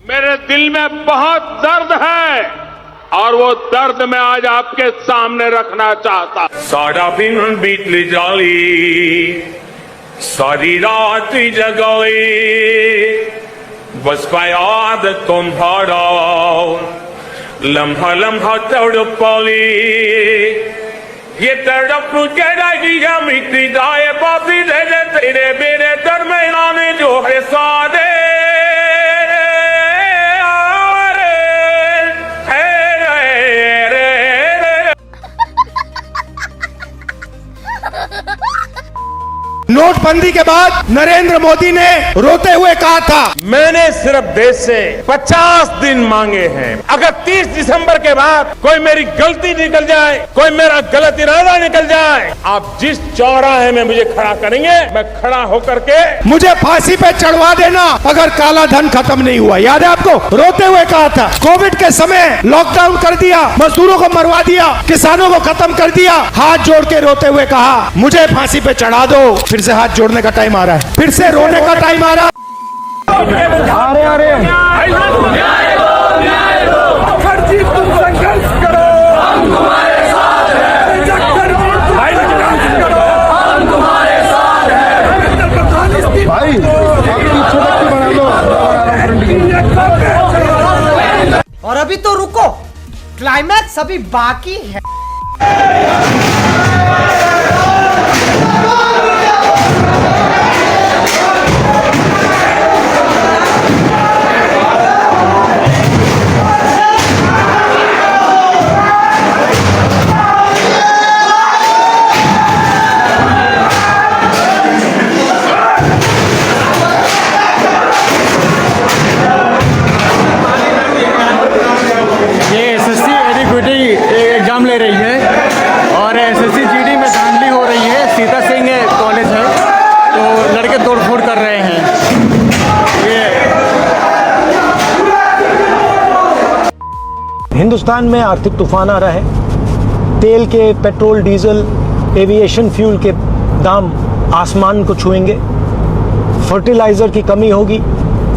मेरे दिल में बहुत दर्द है और वो दर्द मैं आज आपके सामने रखना चाहता। सारा दिन बीतली जाली, सारी रात जगाई, बस का याद तुम्हारा लम्हा लम्हा तड़पाली। ये तड़प के मिट्टी जाए बापी दे तेरे मेरे दरमियान जो है सादे। नोटबंदी के बाद नरेंद्र मोदी ने रोते हुए कहा था, मैंने सिर्फ देश से 50 दिन मांगे हैं। अगर 30 दिसंबर के बाद कोई मेरी गलती निकल जाए, कोई मेरा गलत इरादा निकल जाए, आप जिस चौराहे में मुझे खड़ा करेंगे, मैं खड़ा होकर के मुझे फांसी पे चढ़वा देना अगर काला धन खत्म नहीं हुआ। याद है आपको? रोते हुए कहा था। कोविड के समय लॉकडाउन कर दिया, मजदूरों को मरवा दिया, किसानों को खत्म कर दिया। हाथ जोड़ के रोते हुए कहा, मुझे फांसी पे चढ़ा दो। फिर से हाथ जोड़ने का टाइम आ रहा है, फिर से रोने का टाइम आ रहा है। संघर्ष करो, हम तुम्हारे साथ हैं। हम तुम्हारे साथ हैं। भाई और अभी तो रुको, क्लाइमैक्स अभी बाकी है। एग्जाम ले रही है और एसएससी जीडी में धांधली हो रही है। सीता सिंह कॉलेज है तो लड़के तोड़फोड़ कर रहे हैं। हिंदुस्तान में आर्थिक तूफान आ रहा है। तेल के, पेट्रोल, डीजल, एविएशन फ्यूल के दाम आसमान को छुएंगे। फर्टिलाइजर की कमी होगी,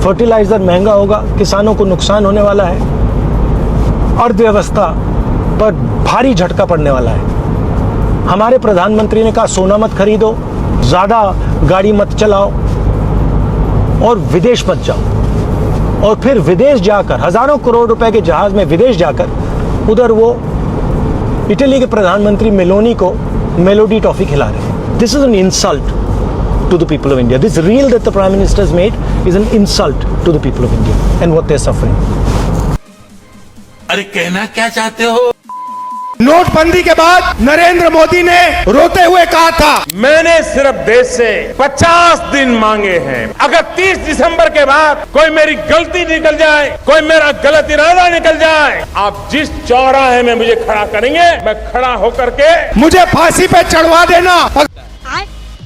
फर्टिलाइजर महंगा होगा, किसानों को नुकसान होने वाला है। अर्थव्यवस्था पर भारी झटका पड़ने वाला है। हमारे प्रधानमंत्री ने कहा, सोना मत खरीदो, ज्यादा गाड़ी मत चलाओ और विदेश मत जाओ। और फिर विदेश जाकर हजारों करोड़ रुपए के जहाज में विदेश जाकर उधर वो इटली के प्रधानमंत्री मेलोनी को मेलोडी टॉफी खिला रहे हैं। This is an insult to the people of India. This reel that the Prime Minister has made is an insult to the people of India and what they're suffering. अरे कहना क्या चाहते हो? नोटबंदी के बाद नरेंद्र मोदी ने रोते हुए कहा था, मैंने सिर्फ देश से 50 दिन मांगे हैं। अगर 30 दिसंबर के बाद कोई मेरी गलती निकल जाए, कोई मेरा गलत इरादा निकल जाए, आप जिस चौराहे में मुझे खड़ा करेंगे, मैं खड़ा होकर के मुझे फांसी पे चढ़वा देना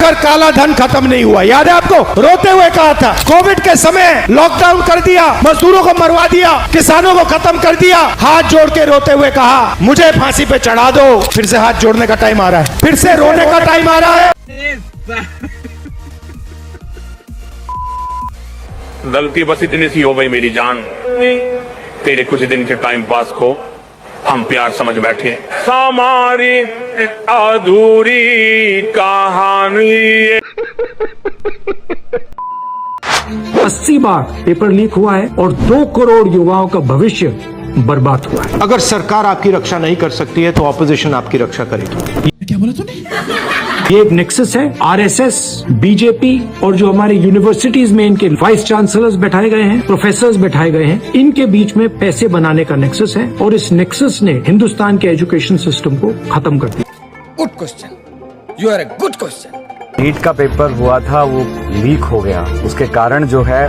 अगर काला धन खत्म नहीं हुआ। याद है आपको? रोते हुए कहा था। कोविड के समय लॉकडाउन कर दिया, मजदूरों को मरवा दिया, किसानों को खत्म कर दिया। हाथ जोड़ के रोते हुए कहा, मुझे फांसी पे चढ़ा दो। फिर से हाथ जोड़ने का टाइम आ रहा है, फिर से रोने का टाइम आ रहा है। गलती बस इतनी सी हो गई मेरी जान, तेरे कुछ दिन के टाइम पास को हम प्यार समझ बैठे। हमारी अधूरी कहानी 80 बार पेपर लीक हुआ है और 2 करोड़ युवाओं का भविष्य बर्बाद हुआ है। अगर सरकार आपकी रक्षा नहीं कर सकती है तो ऑपोजिशन आपकी रक्षा करेगी। क्या बोला तूने? ये एक नेक्सस है। आरएसएस, बीजेपी और जो हमारे यूनिवर्सिटीज में इनके वाइस चांसलर्स बैठाए गए हैं, प्रोफेसर्स बैठाए गए हैं, इनके बीच में पैसे बनाने का नेक्सस है और इस नेक्सस ने हिंदुस्तान के एजुकेशन सिस्टम को खत्म कर दिया। Good question, you are a good question. NEET का पेपर हुआ था, वो लीक हो गया। उसके कारण जो है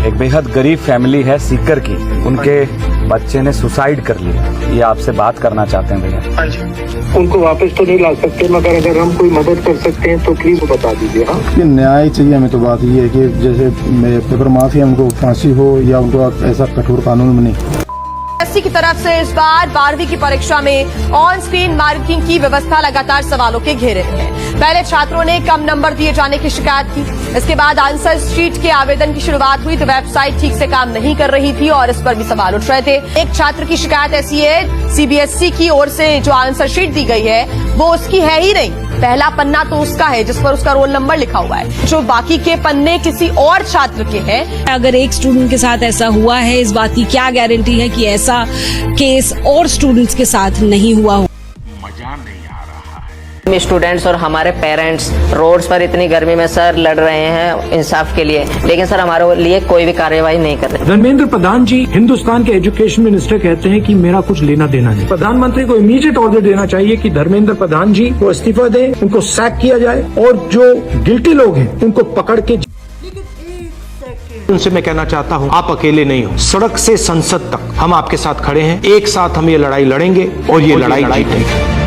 एक बेहद गरीब फैमिली है सीकर की, उनके बच्चे ने सुसाइड कर लिया। ये आपसे बात करना चाहते हैं भैया। उनको वापस तो नहीं ला सकते, मगर अगर हम कोई मदद कर सकते हैं तो प्लीज बता दीजिए। हाँ, ये न्याय चाहिए हमें। तो बात ये है कि जैसे पेपर माफिया उनको फांसी हो या उनको ऐसा कठोर कानून बने। एसएससी की तरफ से इस बार 12वीं की परीक्षा में ऑन स्क्रीन मार्किंग की व्यवस्था लगातार सवालों के घेरे में है। पहले छात्रों ने कम नंबर दिए जाने की शिकायत की, इसके बाद आंसर शीट के आवेदन की शुरुआत हुई तो वेबसाइट ठीक से काम नहीं कर रही थी और इस पर भी सवाल उठ रहे थे। एक छात्र की शिकायत ऐसी है, सीबीएसई की ओर से जो आंसर शीट दी गई है वो उसकी है ही नहीं। पहला पन्ना तो उसका है जिस पर उसका रोल नंबर लिखा हुआ है, जो बाकी के पन्ने किसी और छात्र के हैं। अगर एक स्टूडेंट के साथ ऐसा हुआ है, इस बात की क्या गारंटी है कि ऐसा केस और स्टूडेंट्स के साथ नहीं हुआ हो। स्टूडेंट्स और हमारे पेरेंट्स रोड्स पर इतनी गर्मी में सर लड़ रहे हैं इंसाफ के लिए, लेकिन सर हमारे लिए कोई भी कार्यवाही नहीं कर रहे। धर्मेंद्र प्रधान जी हिंदुस्तान के एजुकेशन मिनिस्टर कहते हैं कि मेरा कुछ लेना देना नहीं। प्रधानमंत्री को इमीडिएट ऑर्डर देना चाहिए कि धर्मेंद्र प्रधान जी को इस्तीफा दें, उनको सैक किया जाए और जो गिल्टी लोग हैं उनको पकड़ के। उनसे मैं कहना चाहता हूं, आप अकेले नहीं हो। सड़क से संसद तक हम आपके साथ खड़े हैं। एक साथ हम ये लड़ाई लड़ेंगे और ये लड़ाई जीतेंगे।